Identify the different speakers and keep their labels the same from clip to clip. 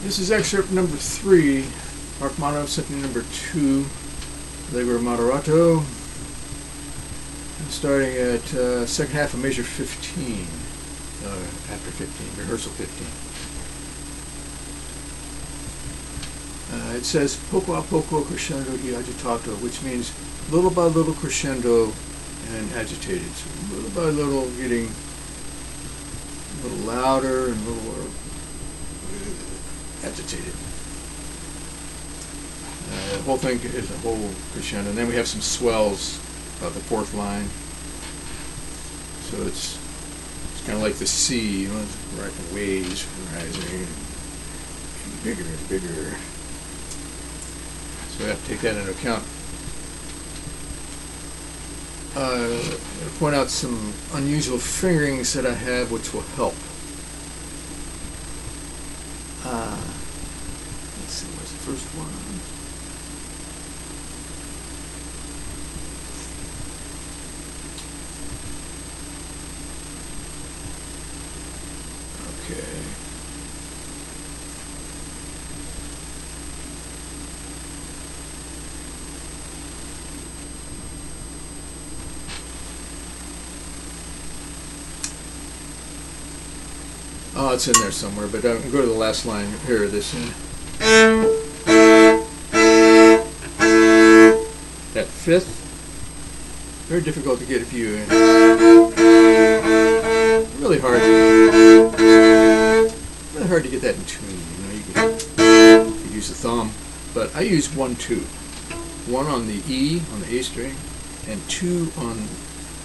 Speaker 1: This is excerpt number 3, Rachmaninoff Symphony number 2, Allegro moderato, starting at second half of measure 15, after 15, rehearsal 15. It says poco a poco crescendo e agitato, which means little by little crescendo and agitated. So little by little getting a little louder and a little more agitated. The whole thing is a whole crescendo, and then we have some swells about the fourth line. So it's kind of like the sea, it's right, waves rising, and bigger and bigger. So we have to take that into account. I'm going to point out some unusual fingerings that I have, which will help. Let's see, where's the first one? Okay. Oh, it's in there somewhere, but go to the last line here. This that fifth, very difficult to get if you really hard to get that in tune. You could use the thumb, but I use 1-2, 1 on the E on the A string, and 2 on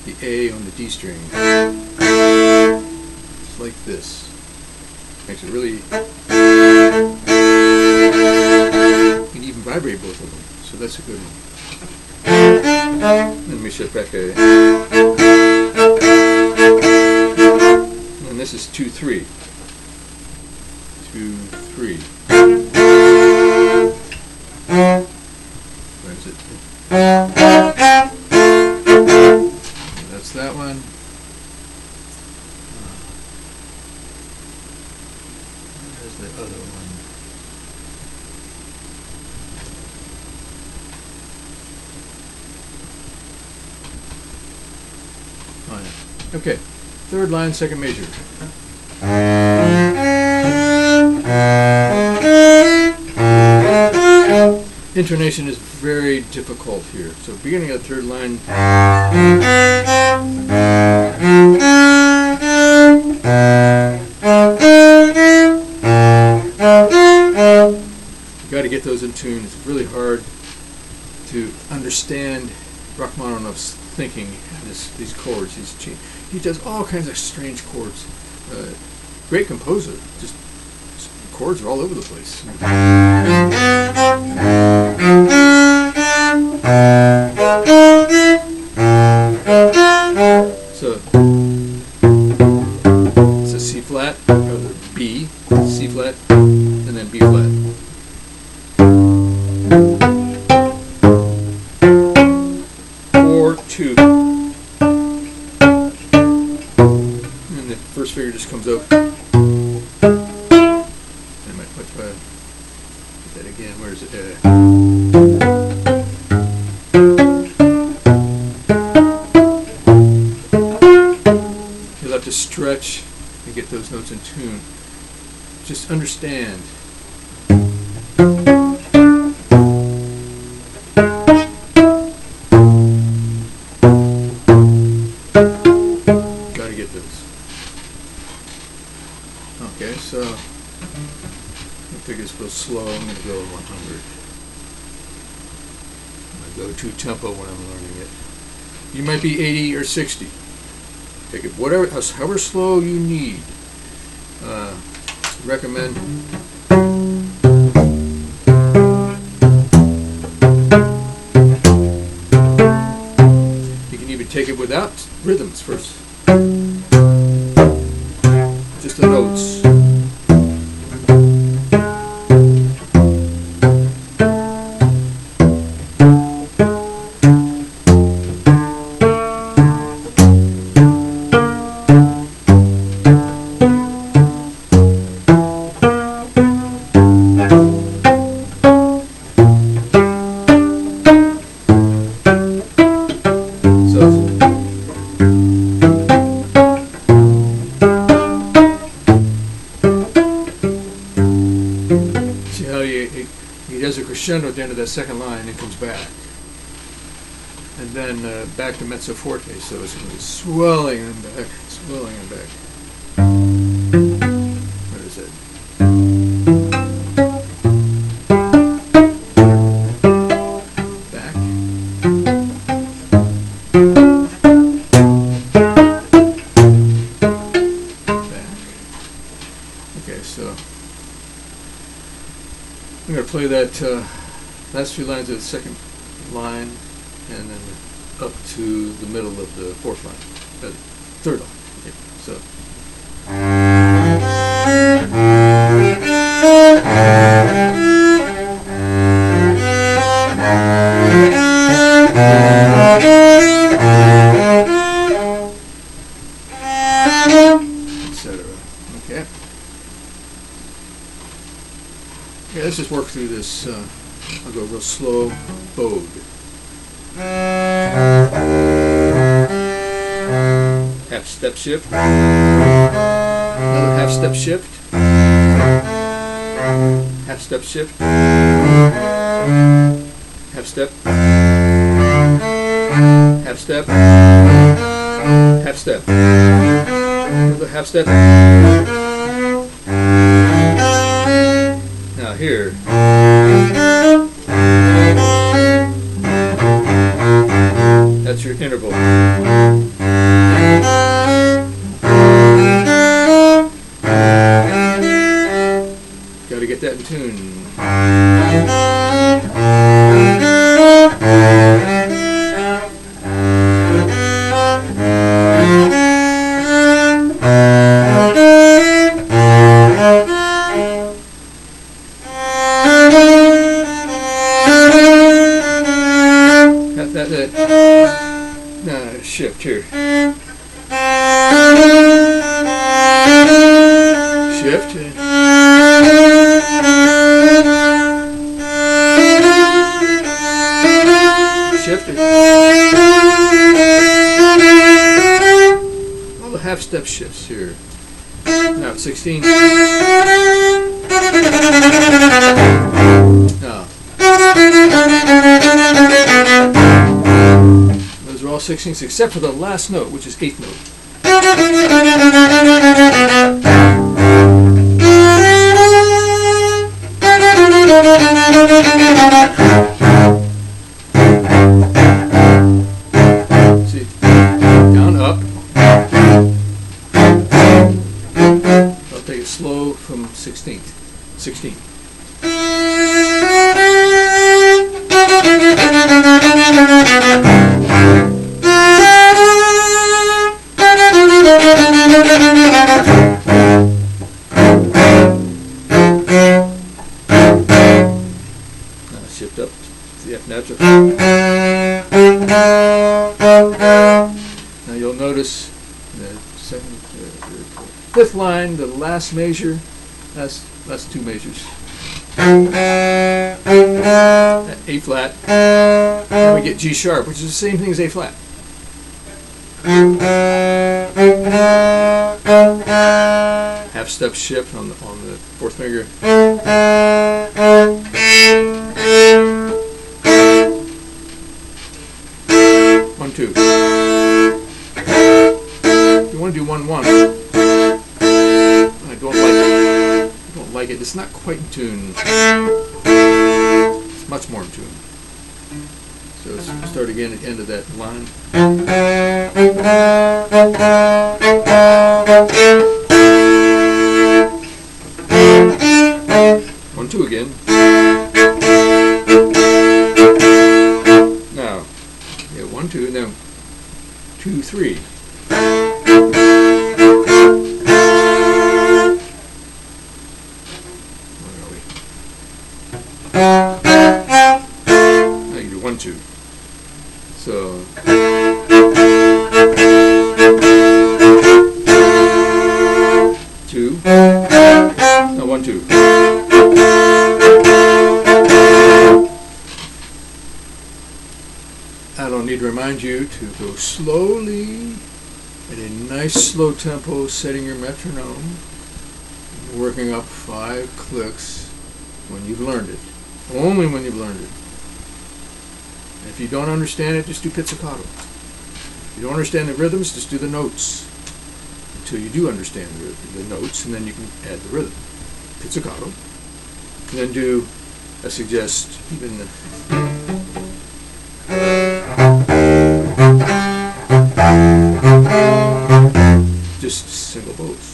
Speaker 1: the A on the D string. It's like this. Makes it really. You can even vibrate both of them, so that's a good one. Let me shift back a. And this is 2-3. 2-3. Where is it? That's that one. Where's the other one? Oh, yeah. Okay, third line, second measure. Intonation is very difficult here. So beginning of the third line. You got to get those in tune. It's really hard to understand Rachmaninoff's thinking. These chords. He does all kinds of strange chords. Great composer. Just chords are all over the place. So it's a C flat, or B, C flat, and then B flat. 4-2. And the first figure just comes up. That again, where is it? You'll have to stretch and get those notes in tune. Just understand. Gotta get those. Okay, so I think it's go slow. I'm going to go 100. I'm going to go to tempo when I'm learning it. You might be 80 or 60. Take it however slow you need. Recommend. You can even take it without rhythms first. Just the notes. crescendo at the end of that second line and comes back. And then back to mezzo forte, so it's going to be swelling and back, swelling and back. What is it? Back. Back. Okay, so I'm going to play that last few lines of the second line, and then up to the middle of the fourth line, third line. Okay, so. Etc. Okay. Okay, let's just work through this. I'll go real slow. Ode. Half step shift. Another half step shift. Half step shift. Half step. Half step. Half step. Another half step. Now here. That's your interval. Got to get that in tune. Shift here. Shift. Shift. All the half step shifts here. Now at 16. Now. Those are all 16ths except for the last note, which is 8th note. See, down, up. I'll take it slow from 16th. 16. Shift up to the F natural. Now you'll notice the second, fifth line, the last measure, that's two measures. A flat, and we get G sharp, which is the same thing as A flat. Half step shift on the fourth finger. 1, 2. You want to do 1, 1. I don't like it. It's not quite in tune. It's much more in tune. So let's start again at the end of that line. 1, 2 again. Now, yeah, 1, 2, now 2, 3. Where are we? Now you do 1, 2. So. 2. Now 1, 2. I don't need to remind you to go slowly at a nice slow tempo, setting your metronome, working up 5 clicks when you've learned it. Only when you've learned it. And if you don't understand it, just do pizzicato. If you don't understand the rhythms, just do the notes until you do understand the notes, and then you can add the rhythm. Pizzicato. And then do, I suggest, even just single bows.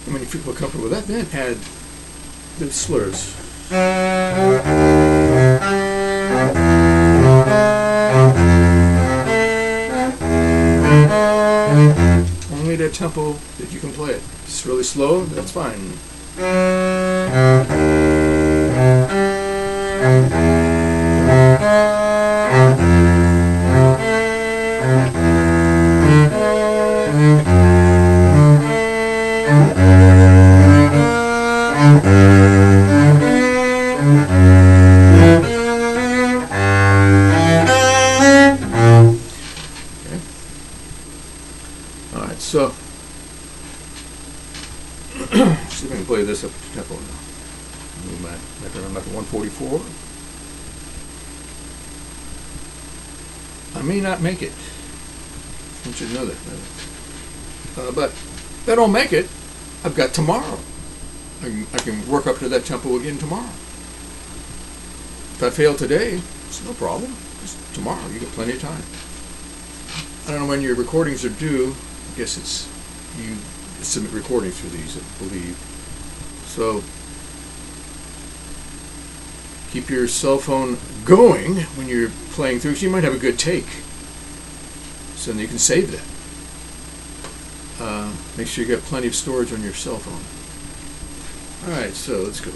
Speaker 1: And when you feel comfortable with that, then add the slurs. Only that tempo that you can play it. If it's really slow, that's fine. Alright, so see if I can play this up to tempo now. Move my metronome up to 144. I may not make it. I want you to know that. But if I don't make it, I've got tomorrow. I can work up to that tempo again tomorrow. If I fail today, it's no problem. It's tomorrow. You got plenty of time. I don't know when your recordings are due. I guess it's you submit recordings for these, I believe. So keep your cell phone going when you're playing through. So you might have a good take, so then you can save that. Make sure you got plenty of storage on your cell phone. All right, so let's go.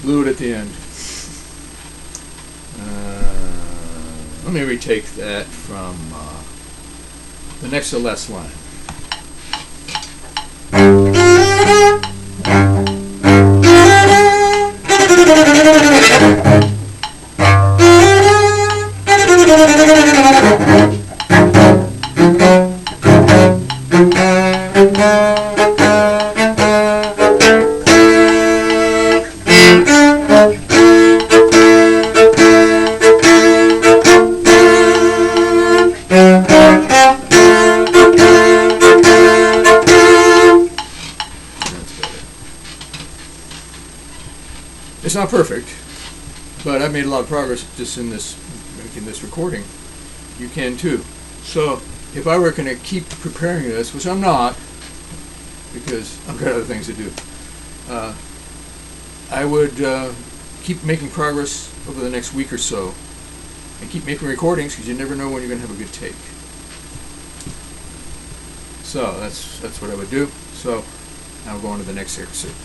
Speaker 1: Blew it at the end. Let me retake that from the next to last line. It's not perfect, but I've made a lot of progress just in this, making this recording. You can too. So if I were going to keep preparing this, which I'm not, because I've got other things to do, I would keep making progress over the next week or so, and keep making recordings, because you never know when you're going to have a good take. So that's what I would do. So now we'll go on to the next excerpt.